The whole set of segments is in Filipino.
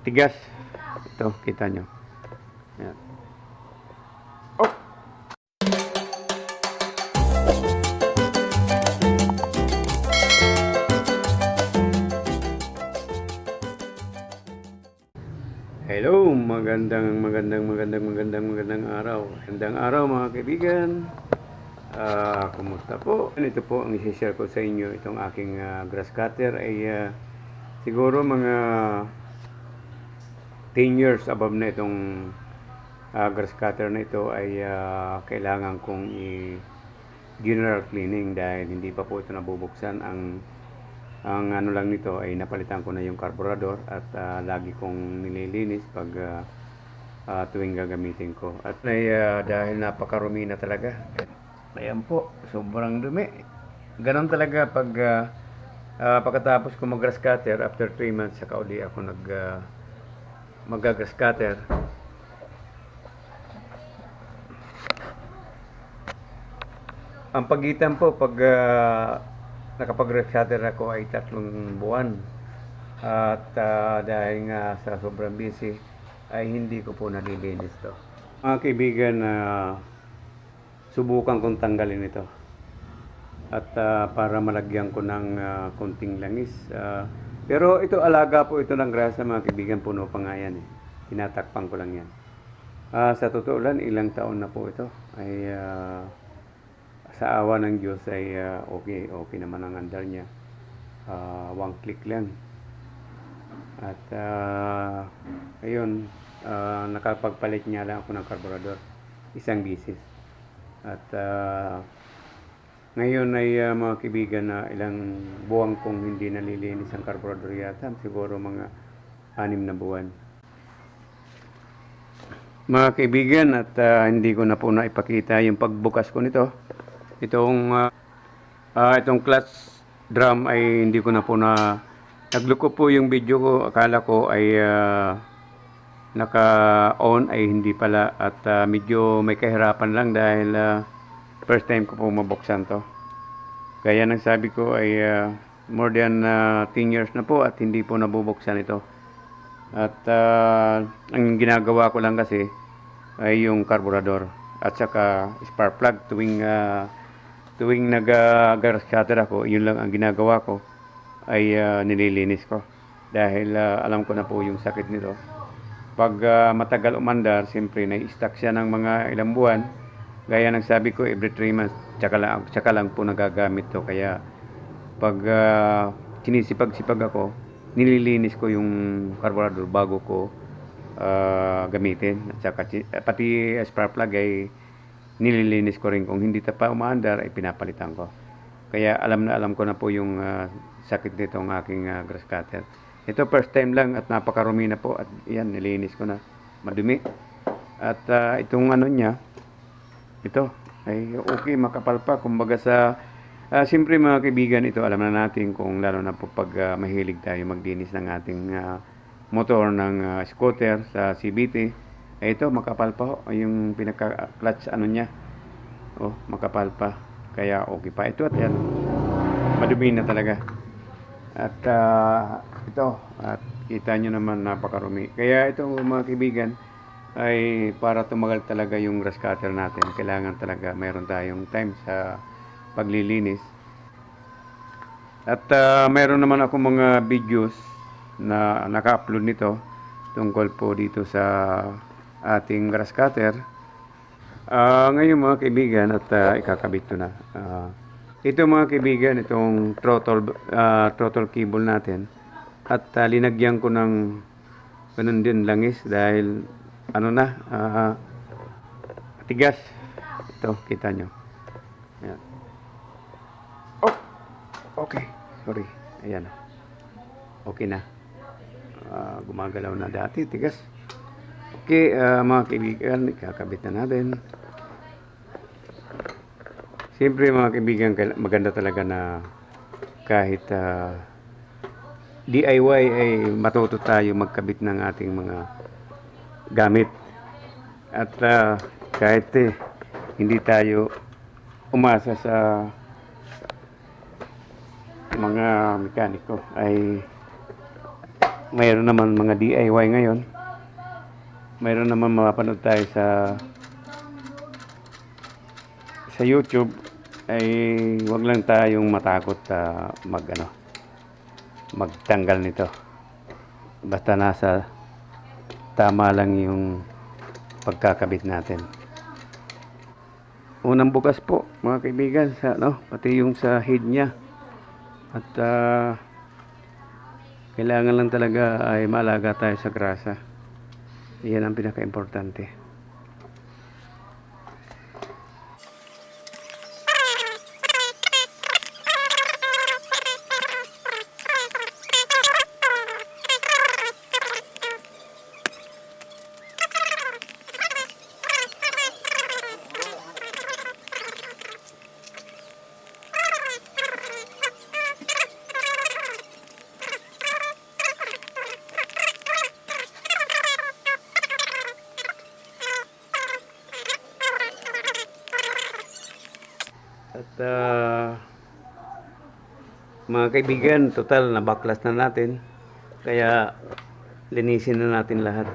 Tigas. Ito, kita nyo. Yan. Oh! Hello, magandang araw. Magandang araw mga kaibigan. Kumusta po? Ito po ang i-share ko sa inyo. Itong aking grass cutter ay siguro mga 10 years above na itong grass cutter na ito ay kailangan kong general cleaning dahil hindi pa po ito nabubuksan. Ang ano lang nito ay napalitan ko na yung carburetor at lagi kong nililinis pag tuwing gagamitin ko. At dahil napakarumi na talaga. Ayan po, sobrang dumi. Ganon talaga pag pagkatapos ko mag-grass cutter, after 3 months saka uli ako mag-grass cutter. Ang pagitan po pag nakapag-grass cutter ako ay 3 buwan. At dahil nga sa sobrang busy ay hindi ko po nalilinis to. Mga kaibigan, subukan kong tanggalin ito. At para malagyan ko ng konting langis. Pero ito alaga po ito ng grasa mga kaibigan, puno pa nga yan. Tinatakpan ko lang yan. Sa totoo lang, ilang taon na po ito. Ay sa awa ng Diyos ay okay naman ang andar niya. One click lang. At ayun, nakapagpalit niya lang ako ng carburetor. Isang bisis. At ngayon ay mga kaibigan na ilang buwan kong hindi nalilinis ang carburetor yata. Siguro mga 6 na buwan. Mga kaibigan, at hindi ko na po naipakita yung pagbukas ko nito. Itong clutch drum ay hindi ko na po nagluko po yung video ko. Akala ko ay naka-on ay hindi pala. At medyo may kahirapan lang dahil first time ko po mabuksan to. Kaya nang sabi ko ay more than 10 years na po at hindi po nabubuksan ito. At ang ginagawa ko lang kasi ay yung carburetor at saka spark plug tuwing nag-grass cutter ako, yun lang ang ginagawa ko ay nililinis ko dahil alam ko na po yung sakit nito. Pag matagal umandar, siyempre na-stuck siya ng mga ilang buwan. Gaya ng sabi ko, every 3 months tsaka lang po nagagamit to. Kaya pag sinisipag-sipag ako, nililinis ko yung carburetor bago ko gamitin. At saka pati spark plug ay nililinis ko rin. Kung hindi pa umaandar ay pinapalitan ko. Kaya alam ko na po yung sakit nito ng aking grass cutter. Ito first time lang at napakarumi na po at yan, nilinis ko na, madumi. At itong ano niya, ito ay okay, makapal pa. Kumbaga sa siyempre mga kaibigan, ito alam na natin kung lalo na po pag mahilig tayo maglinis ng ating motor ng scooter sa CVT. Ito makapal pa yung pinaka-clutch ano niya. Oh, makapal pa. Kaya okay pa ito at yan. Madumi na talaga. At ito, at kita nyo naman napakarumi. Kaya ito mga kaibigan ay para tumagal talaga yung grass cutter natin. Kailangan talaga mayroon tayong time sa paglilinis. At mayroon naman ako mga videos na naka-upload nito tungkol po dito sa ating grass cutter. Ngayon mga kaibigan, at ikakabit ko na. Ito mga kaibigan, itong throttle cable natin. At linagyan ko ng ganun din langis dahil ano na, tigas. Ito, kita nyo. Ayan. Oh! Okay, sorry. Ayan. Okay na. Gumagalaw na dati, tigas. Okay, mga kaibigan, ikakabit na natin. Siyempre mga kaibigan, maganda talaga na kahit DIY ay matuto tayo magkabit ng ating mga gamit. At kahit hindi tayo umasa sa mga mekaniko ay mayroon naman mga DIY ngayon. Mayroon naman mapapanood tayo sa YouTube, ay wag lang tayong matakot magtanggal nito. Basta nasa tama lang yung pagkakabit natin. Unang bukas po mga kaibigan, pati yung sa head niya. At kailangan lang talaga ay maalaga tayo sa grasa. Iyan ang pinaka-importante. At mga kaibigan, total na baklas na natin. Kaya linisin na natin lahat.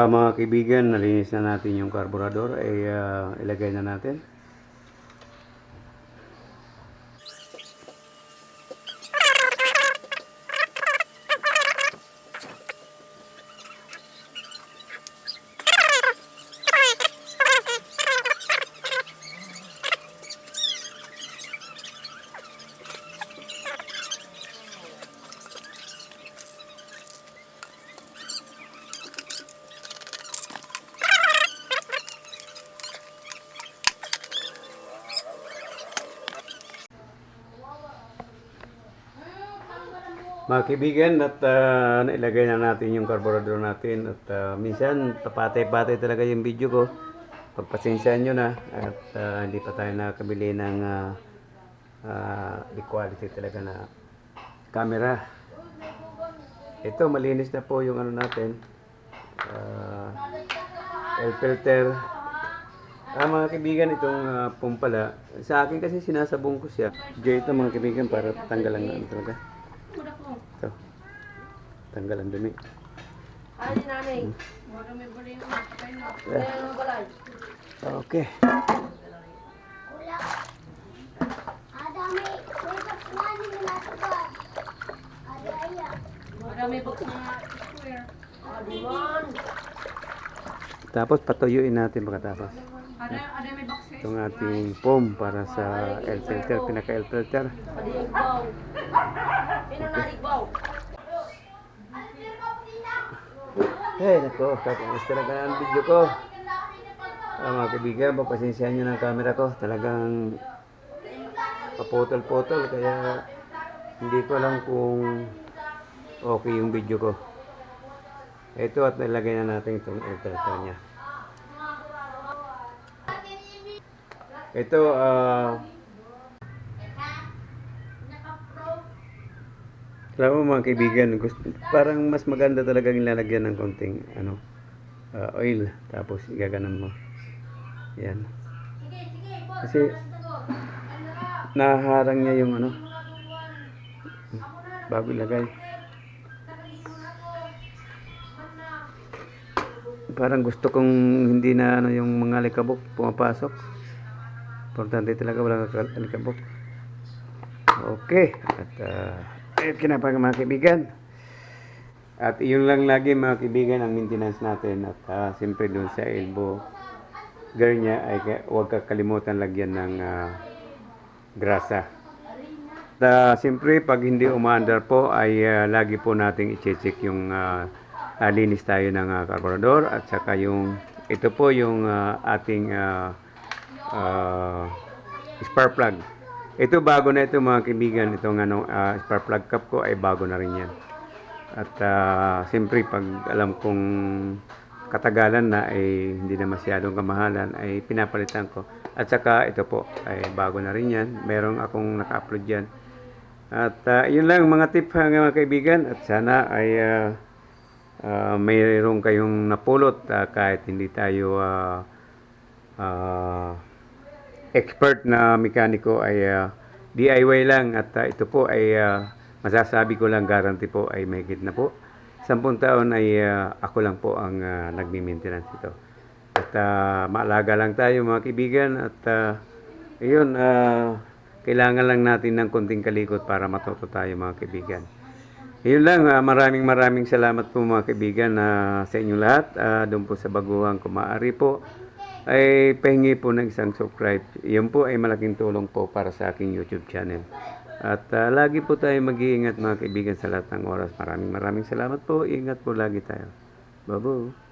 Mga kaibigan, nalinis na natin yung carburetor, ay ilagay na natin. Mga kaibigan, at nailagay na natin yung carburetor natin, at minsan papatay-patay talaga yung video ko. Pagpasensyaan nyo na, at hindi pa tayo nakabili ng the quality talaga na camera. Ito, malinis na po yung natin, air filter. Mga kaibigan, itong pump pala, sa akin kasi sinasabong ko siya. Ito mga kaibigan, para tanggalan na talaga. Ito, tanggal ang dumi. Okay. Tapos patuyuin natin pagkatapos. Itong ating foam para sa air filter, pinaka-air filter. Hey, nako, kakainis talaga ang video ko. Mga kaibigan, papasensyahan nyo ng camera ko. Talagang paputol-putol, kaya hindi ko alam kung okay yung video ko. Ito, at nilagay na natin itong air filter nya. Ito, alam mo mga kaibigan, parang mas maganda talagang ilalagyan ng konting oil, tapos igaganon mo. Yan. Kasi naharang niya yung bago ilagay. Parang gusto kong hindi na yung mga alikabok pumapasok. Importante talaga walang alikabok. Okay. At ayun kinapag mga kaibigan. At iyon lang lagi mga kaibigan ang maintenance natin. At siyempre dun sa elbow gear niya ay huwag kakalimutan lagyan ng grasa. Siyempre pag hindi umaandar po ay lagi po nating i-check yung linis tayo ng carburetor, at saka yung ito po yung ating spark plug. Ito bago na ito mga kaibigan, itong spark plug cap ko ay bago na rin yan. At siyempre pag alam kong katagalan na ay hindi na masyadong kamahalan ay pinapalitan ko. At saka ito po ay bago na rin yan, merong akong naka-upload yan. At yun lang mga tip mga kaibigan, at sana ay mayroon kayong napulot kahit hindi tayo ah, expert na mekaniko ay DIY lang at ito po ay masasabi ko lang guarantee po ay mahigit na po 10 taon ay ako lang po ang nagmi-maintenance ito. At maalaga lang tayo mga kaibigan at ayun, kailangan lang natin ng konting kalikot para matuto tayo mga kaibigan. Yun lang, maraming salamat po mga kaibigan sa inyong lahat. Doon po sa baguhan, kung maaari po, ay pahingi po ng isang subscribe. Yun po ay malaking tulong po para sa aking YouTube channel. At lagi po tayo mag-iingat mga kaibigan sa lahat ng oras. Maraming salamat po. Ingat po lagi tayo. Babo.